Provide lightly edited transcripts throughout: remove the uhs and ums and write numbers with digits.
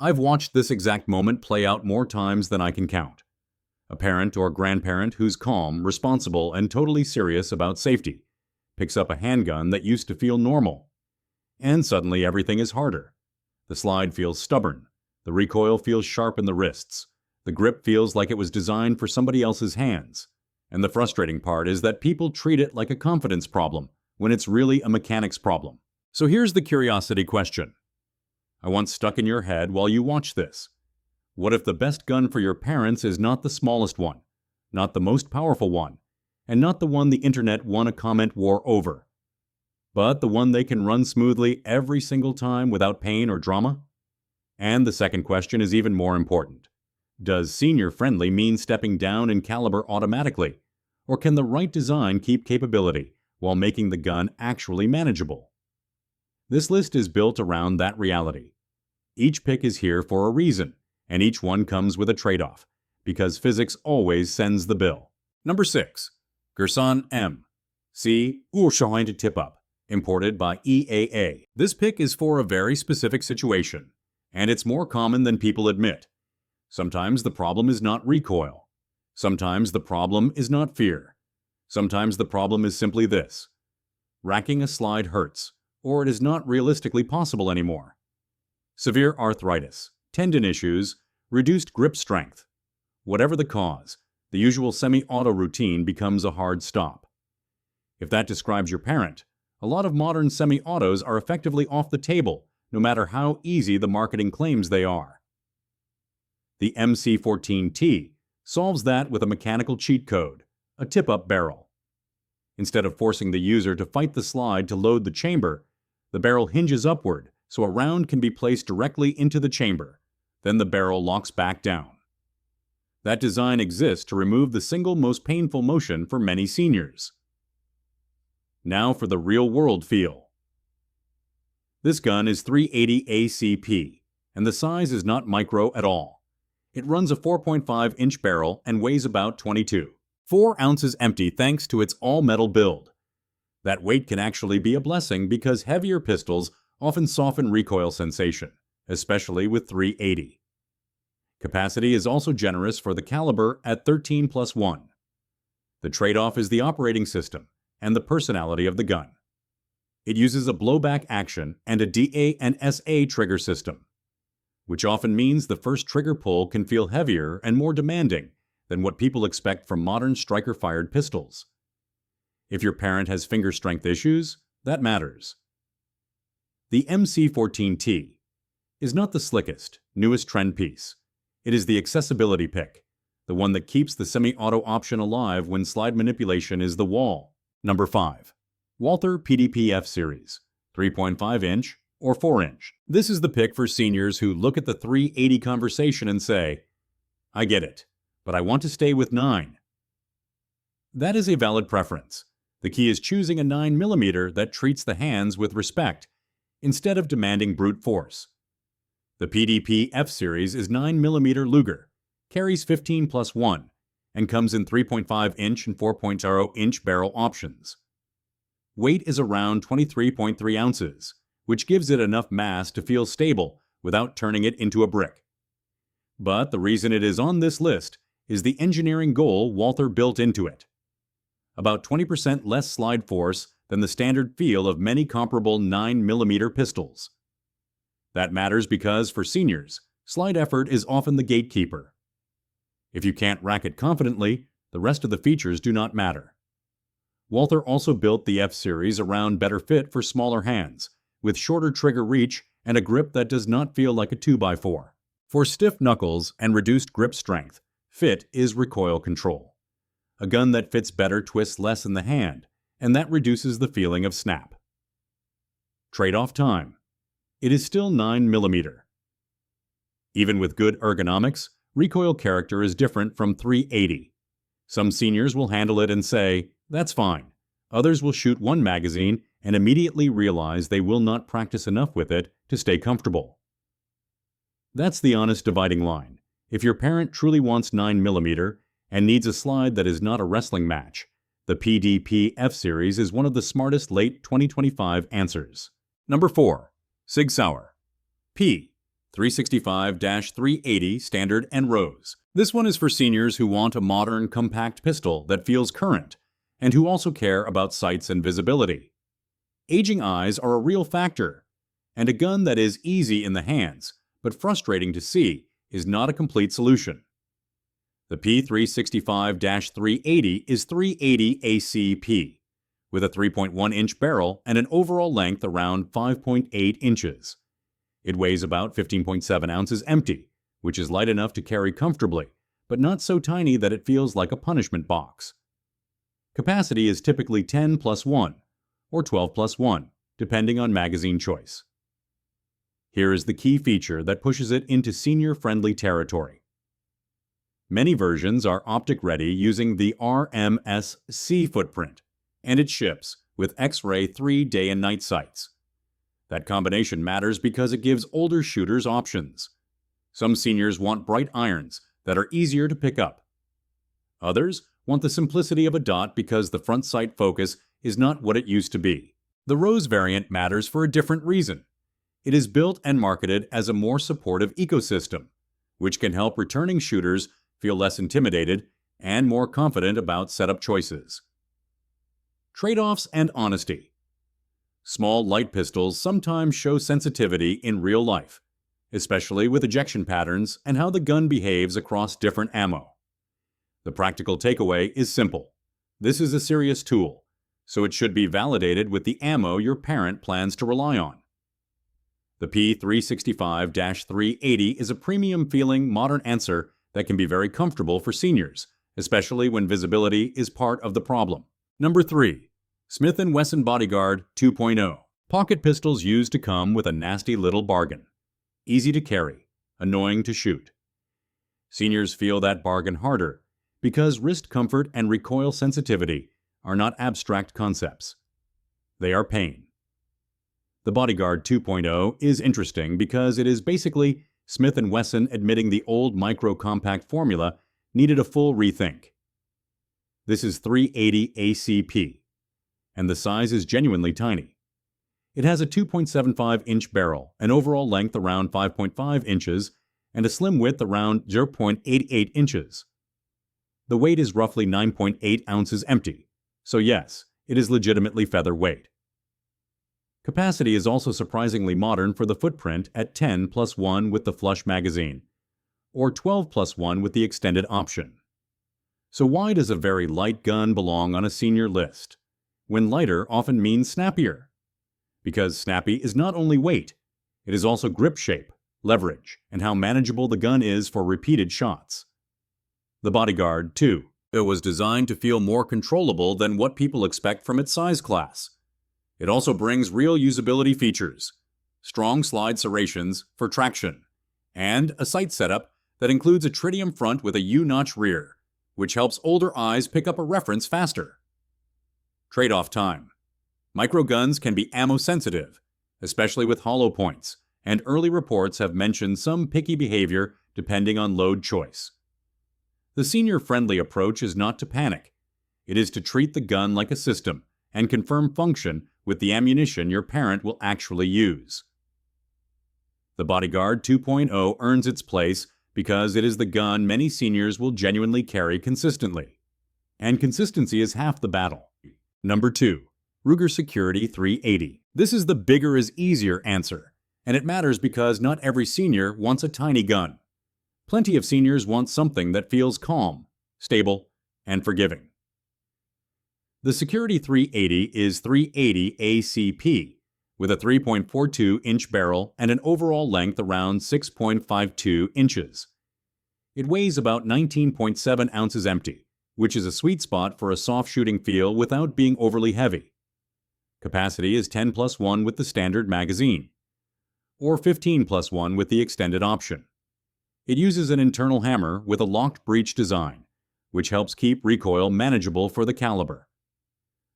I've watched this exact moment play out more times than I can count. A parent or grandparent who's calm, responsible, and totally serious about safety picks up a handgun that used to feel normal. And suddenly everything is harder. The slide feels stubborn. The recoil feels sharp in the wrists. The grip feels like it was designed for somebody else's hands. And the frustrating part is that people treat it like a confidence problem when it's really a mechanics problem. So here's the curiosity question I want stuck in your head while you watch this. What if the best gun for your parents is not the smallest one, not the most powerful one, and not the one the internet won a comment war over, but the one they can run smoothly every single time without pain or drama? And the second question is even more important. Does senior-friendly mean stepping down in caliber automatically, or can the right design keep capability while making the gun actually manageable? This list is built around that reality. Each pick is here for a reason, and each one comes with a trade-off, because physics always sends the bill. Number 6. Gerson M. C. Urschein tip-up, imported by EAA. This pick is for a very specific situation, and it's more common than people admit. Sometimes the problem is not recoil. Sometimes the problem is not fear. Sometimes the problem is simply this. Racking a slide hurts, or it is not realistically possible anymore. Severe arthritis, tendon issues, reduced grip strength. Whatever the cause, the usual semi-auto routine becomes a hard stop. If that describes your parent, a lot of modern semi-autos are effectively off the table, no matter how easy the marketing claims they are. The MC14T solves that with a mechanical cheat code, a tip-up barrel. Instead of forcing the user to fight the slide to load the chamber, the barrel hinges upward so a round can be placed directly into the chamber. Then the barrel locks back down. That design exists to remove the single most painful motion for many seniors. Now for the real-world feel. This gun is 380 ACP, and the size is not micro at all. It runs a 4.5-inch barrel and weighs about 4 ounces empty thanks to its all-metal build. That weight can actually be a blessing because heavier pistols often soften recoil sensation, especially with 380. Capacity is also generous for the caliber at 13+1. The trade-off is the operating system and the personality of the gun. It uses a blowback action and a DA and SA trigger system, which often means the first trigger pull can feel heavier and more demanding than what people expect from modern striker-fired pistols. If your parent has finger strength issues, that matters. The MC14T is not the slickest, newest trend piece. It is the accessibility pick, the one that keeps the semi-auto option alive when slide manipulation is the wall. Number 5. Walther PDP F Series, 3.5-inch or 4-inch. This is the pick for seniors who look at the 380 conversation and say, I get it, but I want to stay with 9. That is a valid preference. The key is choosing a 9mm that treats the hands with respect, instead of demanding brute force. The PDP F Series is 9mm Luger, carries 15+1, and comes in 3.5-inch and 4.0-inch barrel options. Weight is around 23.3 ounces, which gives it enough mass to feel stable without turning it into a brick. But the reason it is on this list is the engineering goal Walther built into it. About 20% less slide force than the standard feel of many comparable 9mm pistols. That matters because, for seniors, slide effort is often the gatekeeper. If you can't rack it confidently, the rest of the features do not matter. Walther also built the F Series around better fit for smaller hands, with shorter trigger reach and a grip that does not feel like a 2x4. For stiff knuckles and reduced grip strength, fit is recoil control. A gun that fits better twists less in the hand, and that reduces the feeling of snap. Trade-off time. It is still 9mm. Even with good ergonomics, recoil character is different from 380. Some seniors will handle it and say, that's fine. Others will shoot one magazine and immediately realize they will not practice enough with it to stay comfortable. That's the honest dividing line. If your parent truly wants 9mm and needs a slide that is not a wrestling match, the PDP F Series is one of the smartest late 2025 answers. Number 4. Sig Sauer P 365-380 Standard and Rose. This one is for seniors who want a modern, compact pistol that feels current, and who also care about sights and visibility. Aging eyes are a real factor, and a gun that is easy in the hands, but frustrating to see, is not a complete solution. The P365-380 is 380 ACP, with a 3.1-inch barrel and an overall length around 5.8 inches. It weighs about 15.7 ounces empty, which is light enough to carry comfortably, but not so tiny that it feels like a punishment box. Capacity is typically 10 plus 1, or 12 plus 1, depending on magazine choice. Here is the key feature that pushes it into senior-friendly territory. Many versions are optic-ready using the RMSC footprint, and it ships with X-ray 3 day and night sights. That combination matters because it gives older shooters options. Some seniors want bright irons that are easier to pick up. Others want the simplicity of a dot because the front sight focus is not what it used to be. The Rose variant matters for a different reason. It is built and marketed as a more supportive ecosystem, which can help returning shooters feel less intimidated and more confident about setup choices. Trade-offs and honesty. Small light pistols sometimes show sensitivity in real life, especially with ejection patterns and how the gun behaves across different ammo. The practical takeaway is simple. This is a serious tool, so it should be validated with the ammo your parent plans to rely on. The P365-380 is a premium-feeling modern answer that can be very comfortable for seniors, especially when visibility is part of the problem. Number 3. Smith & Wesson Bodyguard 2.0. Pocket pistols used to come with a nasty little bargain. Easy to carry, annoying to shoot. Seniors feel that bargain harder because wrist comfort and recoil sensitivity are not abstract concepts. They are pain. The Bodyguard 2.0 is interesting because it is basically Smith & Wesson admitting the old micro-compact formula needed a full rethink. This is 380 ACP, and the size is genuinely tiny. It has a 2.75-inch barrel, an overall length around 5.5 inches, and a slim width around 0.88 inches. The weight is roughly 9.8 ounces empty, so yes, it is legitimately featherweight. Capacity is also surprisingly modern for the footprint at 10 plus 1 with the flush magazine, or 12 plus 1 with the extended option. So why does a very light gun belong on a senior list, when lighter often means snappier? Because snappy is not only weight, it is also grip shape, leverage, and how manageable the gun is for repeated shots. The Bodyguard, too, was designed to feel more controllable than what people expect from its size class. It also brings real usability features, strong slide serrations for traction, and a sight setup that includes a tritium front with a U-notch rear, which helps older eyes pick up a reference faster. Trade-off time. Microguns can be ammo-sensitive, especially with hollow points, and early reports have mentioned some picky behavior depending on load choice. The senior-friendly approach is not to panic. It is to treat the gun like a system and confirm function with the ammunition your parent will actually use. The Bodyguard 2.0 earns its place because it is the gun many seniors will genuinely carry consistently. And consistency is half the battle. Number 2. Ruger Security 380. This is the bigger is easier answer, and it matters because not every senior wants a tiny gun. Plenty of seniors want something that feels calm, stable, and forgiving. The Security 380 is 380 ACP, with a 3.42-inch barrel and an overall length around 6.52 inches. It weighs about 19.7 ounces empty, which is a sweet spot for a soft shooting feel without being overly heavy. Capacity is 10 plus 1 with the standard magazine, or 15 plus 1 with the extended option. It uses an internal hammer with a locked breech design, which helps keep recoil manageable for the caliber.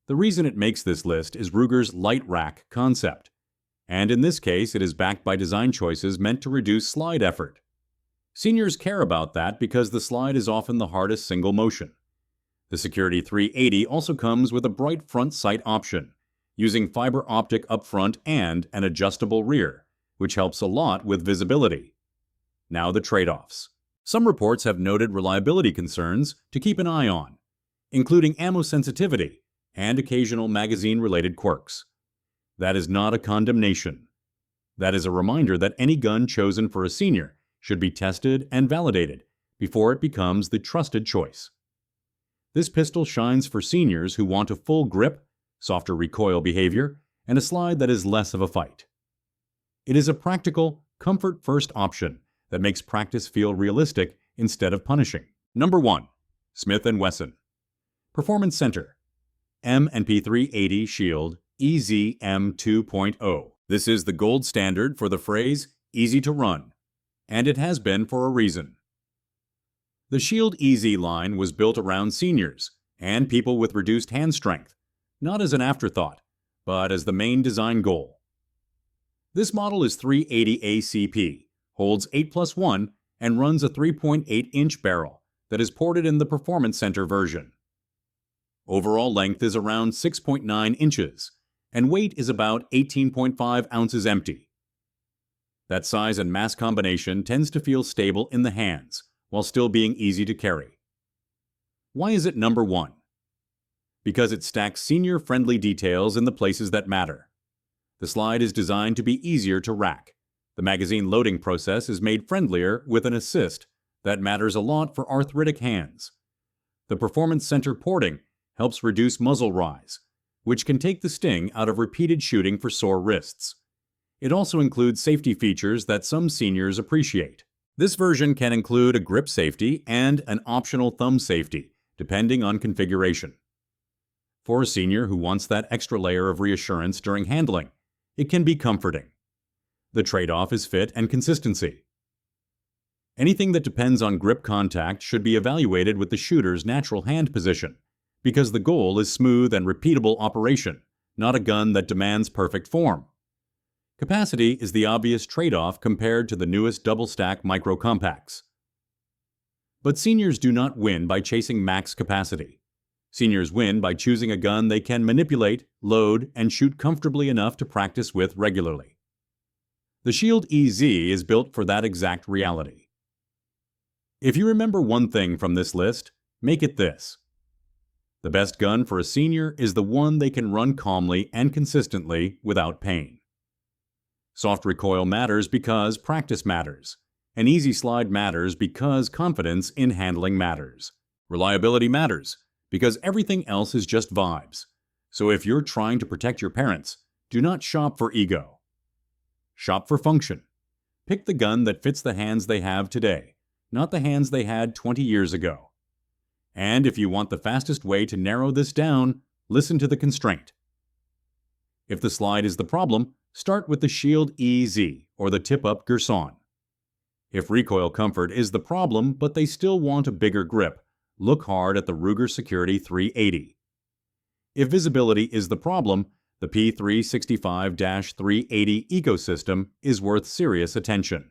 The reason it makes this list is Ruger's light rack concept, and in this case it is backed by design choices meant to reduce slide effort. Seniors care about that because the slide is often the hardest single motion. The Security 380 also comes with a bright front sight option, using fiber optic up front and an adjustable rear, which helps a lot with visibility. Now the trade-offs. Some reports have noted reliability concerns to keep an eye on, including ammo sensitivity and occasional magazine-related quirks. That is not a condemnation. That is a reminder that any gun chosen for a senior should be tested and validated before it becomes the trusted choice. This pistol shines for seniors who want a full grip, softer recoil behavior, and a slide that is less of a fight. It is a practical, comfort-first option that makes practice feel realistic instead of punishing. Number 1. Smith & Wesson Performance Center M&P 380 Shield EZ-M 2.0. This is the gold standard for the phrase easy to run, and it has been for a reason. The Shield EZ line was built around seniors and people with reduced hand strength, not as an afterthought, but as the main design goal. This model is 380 ACP, holds 8+1, and runs a 3.8-inch barrel that is ported in the Performance Center version. Overall length is around 6.9 inches, and weight is about 18.5 ounces empty. That size and mass combination tends to feel stable in the hands, while still being easy to carry. Why is it number 1? Because it stacks senior-friendly details in the places that matter. The slide is designed to be easier to rack. The magazine loading process is made friendlier with an assist that matters a lot for arthritic hands. The Performance Center porting helps reduce muzzle rise, which can take the sting out of repeated shooting for sore wrists. It also includes safety features that some seniors appreciate. This version can include a grip safety and an optional thumb safety, depending on configuration. For a senior who wants that extra layer of reassurance during handling, it can be comforting. The trade-off is fit and consistency. Anything that depends on grip contact should be evaluated with the shooter's natural hand position, because the goal is smooth and repeatable operation, not a gun that demands perfect form. Capacity is the obvious trade-off compared to the newest double-stack micro-compacts. But seniors do not win by chasing max capacity. Seniors win by choosing a gun they can manipulate, load, and shoot comfortably enough to practice with regularly. The Shield EZ is built for that exact reality. If you remember one thing from this list, make it this. The best gun for a senior is the one they can run calmly and consistently without pain. Soft recoil matters because practice matters. An easy slide matters because confidence in handling matters. Reliability matters because everything else is just vibes. So if you're trying to protect your parents, do not shop for ego. Shop for function. Pick the gun that fits the hands they have today, not the hands they had 20 years ago. And if you want the fastest way to narrow this down, listen to the constraint. If the slide is the problem, start with the Shield EZ or the tip-up Gerson. If recoil comfort is the problem but they still want a bigger grip, look hard at the Ruger Security 380. If visibility is the problem, the P365-380 ecosystem is worth serious attention.